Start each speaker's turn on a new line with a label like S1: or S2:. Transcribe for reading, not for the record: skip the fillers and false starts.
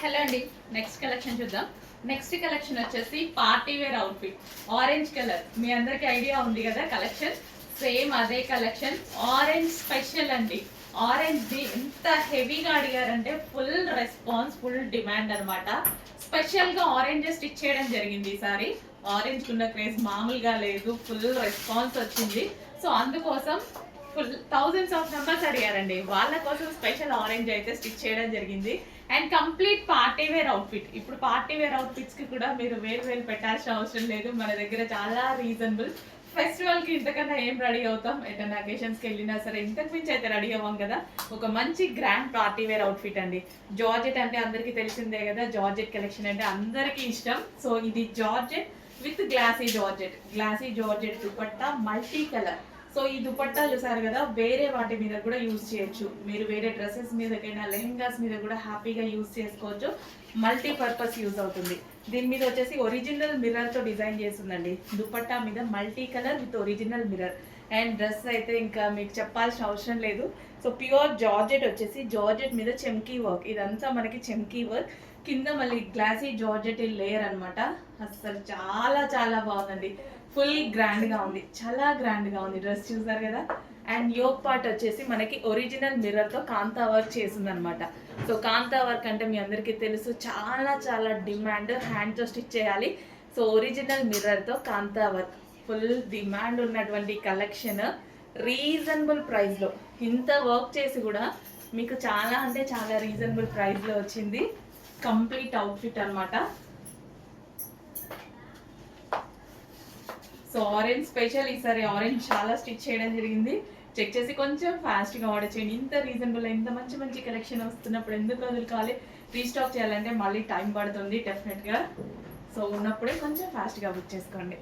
S1: Hello అండి. Next collection చూద్దాం. Next collection వచ్చేసి party wear outfit orange colour. మీ అందరికి ఐడియా ఉంది కదా కలెక్షన్. సేమ్ అదే కలెక్షన్. ఆరెంజ్ స్పెషల్ అండి. ఆరెంజ్ ది ఎంత హెవీగా అడిగారంటే ఫుల్ రెస్పాన్స్, ఫుల్ డిమాండ్ అనమాట. స్పెషల్ గా ఆరెంజ్ స్టిచ్ చేయడం జరిగింది ఈసారి. ఆరెంజ్ కున్న క్రేజ్ మామూలుగా లేదు, ఫుల్ రెస్పాన్స్ వచ్చింది. సో అందుకోసం ఫుల్ థౌజండ్స్ ఆఫ్ మెంబర్స్ అడిగారండి. వాళ్ళ కోసం స్పెషల్ ఆరెంజ్ అయితే స్టిచ్ చేయడం జరిగింది. And complete party wear outfit. ఇప్పుడు పార్టీ వేర్ అవుట్ఫిట్స్ కి కూడా మీరు వేలు పెట్టాల్సిన అవసరం లేదు. మన దగ్గర చాలా రీజనబుల్. ఫెస్టివల్ కి ఇంతకన్నా ఏం రెడీ అవుతాం, ఎటన్నా అకేషన్స్ కి వెళ్ళినా సరే ఇంతకు మించి అయితే రెడీ అవ్వం కదా. ఒక మంచి గ్రాండ్ పార్టీ వేర్ అవుట్ఫిట్ అండి. జార్జెట్ అంటే అందరికి తెలిసిందే కదా, జార్జెట్ కలెక్షన్ అంటే అందరికీ ఇష్టం. సో ఇది georgette with glossy georgette dupatta multi colour. So ఈ దుపట్టా చూసారు కదా, వేరే వాటి మీద కూడా యూజ్ చేయొచ్చు. మీరు వేరే డ్రెస్సెస్ మీదకైనా లెహెంగాస్ మీద కూడా హ్యాపీగా యూజ్ చేసుకోవచ్చు. మల్టీ పర్పస్ యూజ్ అవుతుంది. దీని మీద వచ్చేసి ఒరిజినల్ మిర్రర్ తో డిజైన్ చేస్తుందండి. దుపట్టా మీద multi colour with original mirror. And dress అయితే ఇంకా మీకు చెప్పాల్సిన అవసరం లేదు. సో ప్యూర్ జార్జెట్ వచ్చేసి జార్జెట్ మీద చెమ్కీ వర్క్. ఇదంతా మనకి చెమ్కీ వర్క్. కింద మళ్ళీ గ్లాసీ జార్జెట్ లేయర్ అనమాట. అసలు చాలా చాలా బాగుందండి. ఫుల్ గ్రాండ్ గా ఉంది, చాలా గ్రాండ్ గా ఉంది. డ్రెస్ చూసారు కదా. అండ్ యోక్ పార్ట్ వచ్చేసి మనకి ఒరిజినల్ మిర్రర్ తో కాంతా వర్క్ చేసింది అనమాట. సో కాంతా వర్క్ అంటే మీ అందరికీ తెలుసు, చాలా చాలా డిమాండ్. హ్యాండ్ తో స్టిచ్ చేయాలి. సో ఒరిజినల్ మిర్రర్ తో కాంతా వర్క్ ఫుల్ డిమాండ్ ఉన్నటువంటి కలెక్షన్. రీజనబుల్ ప్రైస్ లో ఇంత వర్క్ చేసి కూడా మీకు చాలా అంటే చాలా రీజనబుల్ ప్రైస్ లో వచ్చింది. కంప్లీట్ అవుట్ఫిట్ అనమాట. So orange special. ఈసారి ఆరెంజ్ చాలా స్టిచ్ చేయడం జరిగింది. చెక్ చేసి కొంచెం ఫాస్ట్గా ఆర్డర్ చేయండి. ఇంత రీజనబుల్, ఇంత మంచి మంచి కలెక్షన్ వస్తున్నప్పుడు ఎందుకు రోజులు కావాలి. రీస్టాక్ చేయాలంటే మళ్ళీ టైం పడుతుంది డెఫినెట్గా. సో ఉన్నప్పుడే కొంచెం ఫాస్ట్గా బుక్ చేసుకోండి.